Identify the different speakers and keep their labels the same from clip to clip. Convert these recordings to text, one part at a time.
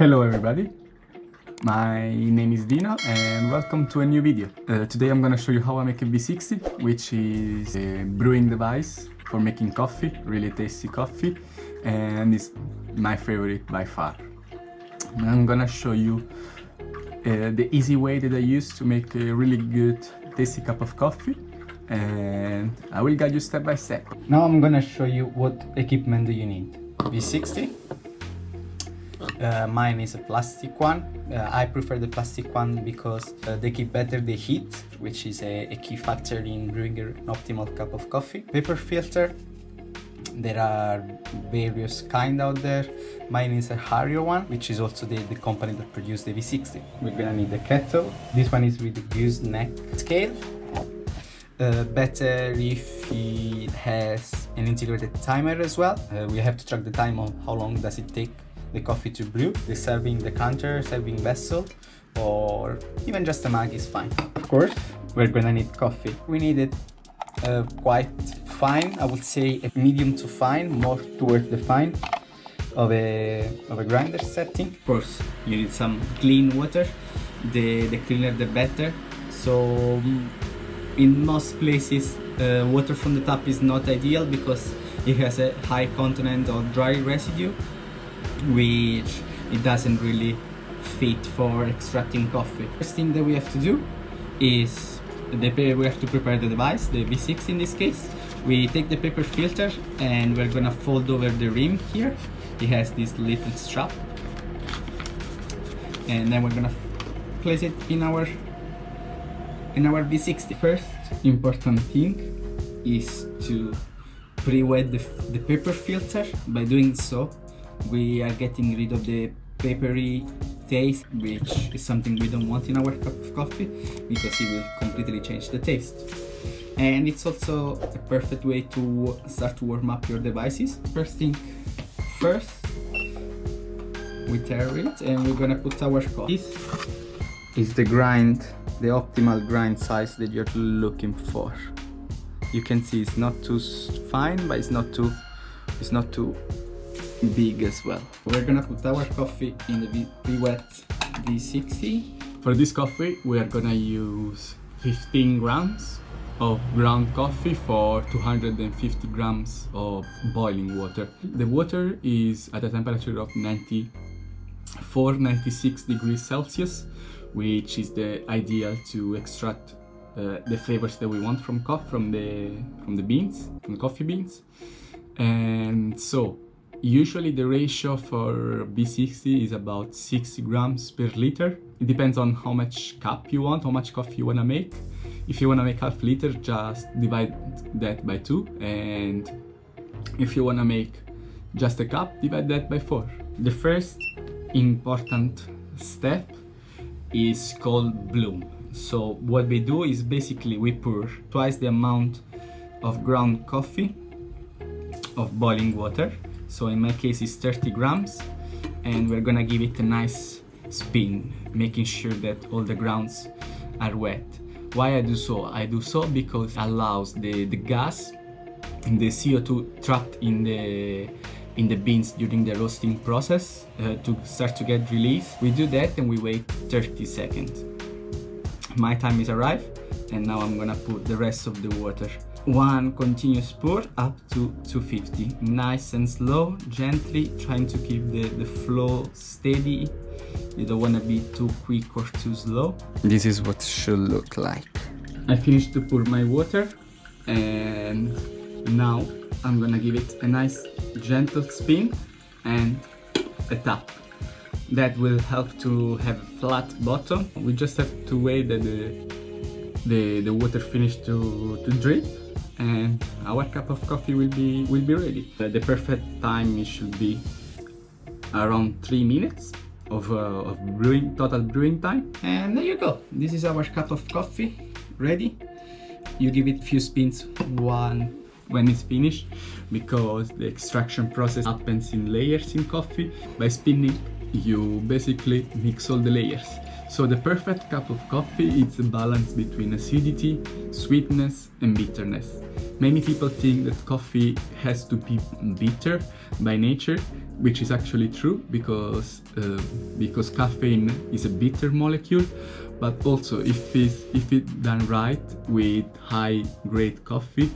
Speaker 1: Hello everybody, my name is Dino and welcome to a new video. Today I'm gonna show you how I make a V60, which is a brewing device for making coffee, really tasty coffee, and it's my favorite by far. I'm gonna show you the easy way that I use to make a really good tasty cup of coffee, and I will guide you step by step. Now I'm gonna show you what equipment do you need. V60. Mine is a plastic one. I prefer the plastic one because they keep better the heat, which is a key factor in brewing an optimal cup of coffee. Paper filter. There are various kind out there. Mine is a Hario one, which is also the company that produced the V60. We're gonna need a kettle. This one is with the used neck scale. Better if it has an integrated timer as well. We have to track the time on how long does it take the coffee to brew. The serving decanter, serving vessel, or even just a mug is fine. Of course, we're gonna need coffee. We need it quite fine, I would say a medium to fine, more towards the fine of a grinder setting. Of course, you need some clean water. The cleaner the better. So in most places, water from the tap is not ideal because it has a high content of dry residue, which it doesn't really fit for extracting coffee. First thing that we have to do is we have to prepare the device, the V60 in this case. We take the paper filter and we're gonna fold over the rim here. It has this little strap, and then we're gonna place it in our V60. First important thing is to pre-wet the paper filter. By doing so, we are getting rid of the papery taste, which is something we don't want in our cup of coffee because it will completely change the taste. And it's also a perfect way to start to warm up your devices. First thing first, we tear it and we're gonna put our coffee. This is the optimal grind size that you're looking for. You can see it's not too fine, but it's not too big as well. We're gonna put our coffee in the pre-wet V60. For this coffee, we are gonna use 15 grams of ground coffee for 250 grams of boiling water. The water is at a temperature of 96 degrees Celsius, which is the ideal to extract the flavors that we want from the beans, from the coffee beans. And so usually the ratio for V60 is about 60 grams per liter. It depends on how much cup you want, how much coffee you want to make. If you want to make half liter, just divide that by 2. And if you want to make just a cup, divide that by 4. The first important step is called bloom. So what we do is basically we pour twice the amount of ground coffee of boiling water. So in my case it's 30 grams, and we're gonna give it a nice spin, making sure that all the grounds are wet. Why I do so? I do so because it allows the gas and the CO2 trapped in the beans during the roasting process to start to get released. We do that and we wait 30 seconds. My time is arrived, and now I'm gonna put the rest of the water. One continuous pour up to 250. Nice and slow, gently, trying to keep the flow steady. You don't want to be too quick or too slow. This is what it should look like. I finished to pour my water, and now I'm gonna give it a nice gentle spin and a tap. That will help to have a flat bottom. We just have to wait that the water finished to drip, and our cup of coffee will be ready. The perfect time should be around 3 minutes of brewing, total brewing time. And there you go. This is our cup of coffee ready. You give it a few spins when it's finished, because the extraction process happens in layers in coffee. By spinning, you basically mix all the layers. So the perfect cup of coffee is a balance between acidity, sweetness and bitterness. Many people think that coffee has to be bitter by nature, which is actually true because caffeine is a bitter molecule. But also, if it's done right with high grade coffee,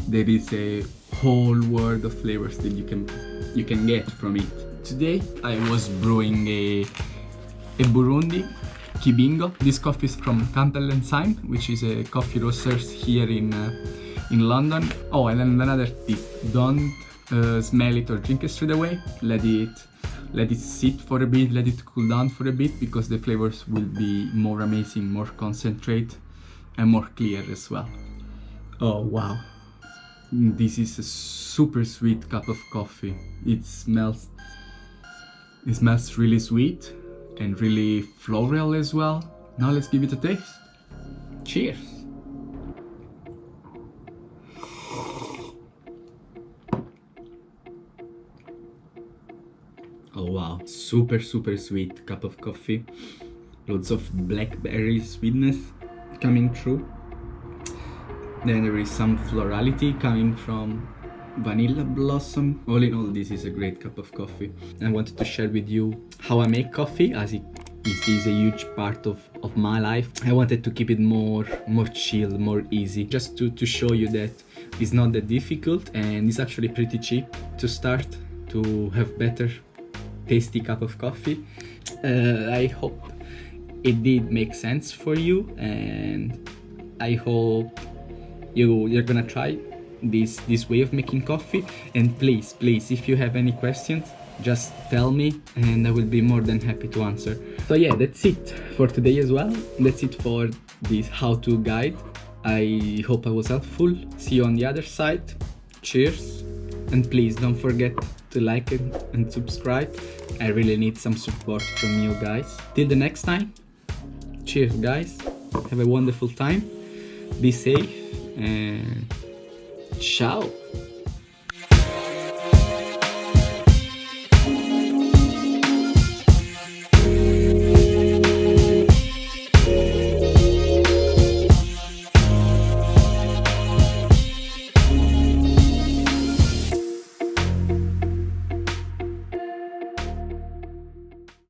Speaker 1: there is a whole world of flavors that you can get from it. Today I was brewing a Burundi Kibingo. This coffee is from Campbell and Syme, which is a coffee roasters here in London. Oh, and then another tip: don't smell it or drink it straight away. Let it sit for a bit, let it cool down for a bit, because the flavors will be more amazing, more concentrate, and more clear as well. Oh wow! This is a super sweet cup of coffee. It smells really sweet and really floral as well. Now let's give it a taste. Cheers! Oh wow, super sweet cup of coffee. Loads of blackberry sweetness coming through. Then there is some florality coming from vanilla blossom. All in all, this is a great cup of coffee. I wanted to share with you how I make coffee, as it is a huge part of my life. I wanted to keep it more chill, more easy, just to show you that it's not that difficult, and it's actually pretty cheap to start, to have better tasty cup of coffee. I hope it did make sense for you, and I hope you're gonna try this way of making coffee. And please, if you have any questions, just tell me and I will be more than happy to answer. So yeah, that's it for today as well. That's it for this how-to guide. I hope I was helpful. See you on the other side. Cheers, and please don't forget to like it and subscribe. I really need some support from you guys. Till the next time, cheers guys, have a wonderful time, be safe, and ciao.